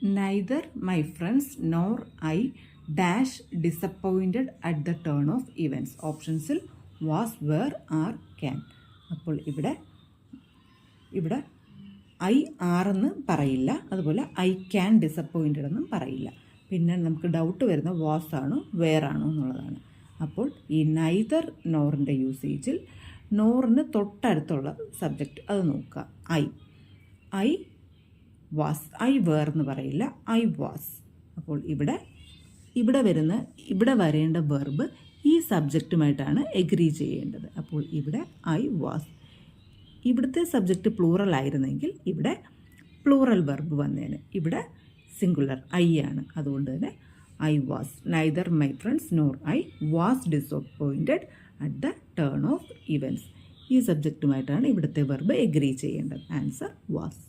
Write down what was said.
Neither my friends nor I dash disappointed at the turn of events. ഓപ്ഷൻസിൽ was, were, are, can. അപ്പോൾ ഇവിടെ I ആറെന്ന് പറയില്ല, അതുപോലെ I can disappointed എന്നും പറയില്ല. പിന്നെ നമുക്ക് ഡൗട്ട് വരുന്ന വാസ് ആണോ വേർ ആണോ എന്നുള്ളതാണ്. അപ്പോൾ ഈ നൈദർ നോറിൻ്റെ യൂസേജിൽ നോറിന് തൊട്ടടുത്തുള്ള സബ്ജക്റ്റ് അത് നോക്കുക. ഐ വാസ്, ഐ വേർ എന്ന് പറയില്ല, ഐ വാസ്. അപ്പോൾ ഇവിടെ വരേണ്ട വെർബ് ഈ സബ്ജക്റ്റുമായിട്ടാണ് എഗ്രി ചെയ്യേണ്ടത്. അപ്പോൾ ഇവിടെ ഐ വാസ്. ഇവിടുത്തെ സബ്ജക്റ്റ് പ്ലൂറൽ ആയിരുന്നെങ്കിൽ ഇവിടെ പ്ലൂറൽ വെർബ് വന്നേന്. ഇവിടെ സിംഗുലർ ഐ ആണ്. അതുകൊണ്ട് തന്നെ I was. Neither my friends nor I was disappointed at the turn of events. ഈ സബ്ജക്റ്റുമായിട്ടാണ് ഇവിടുത്തെ വെർബ് എഗ്രി ചെയ്യേണ്ടത്. Answer was.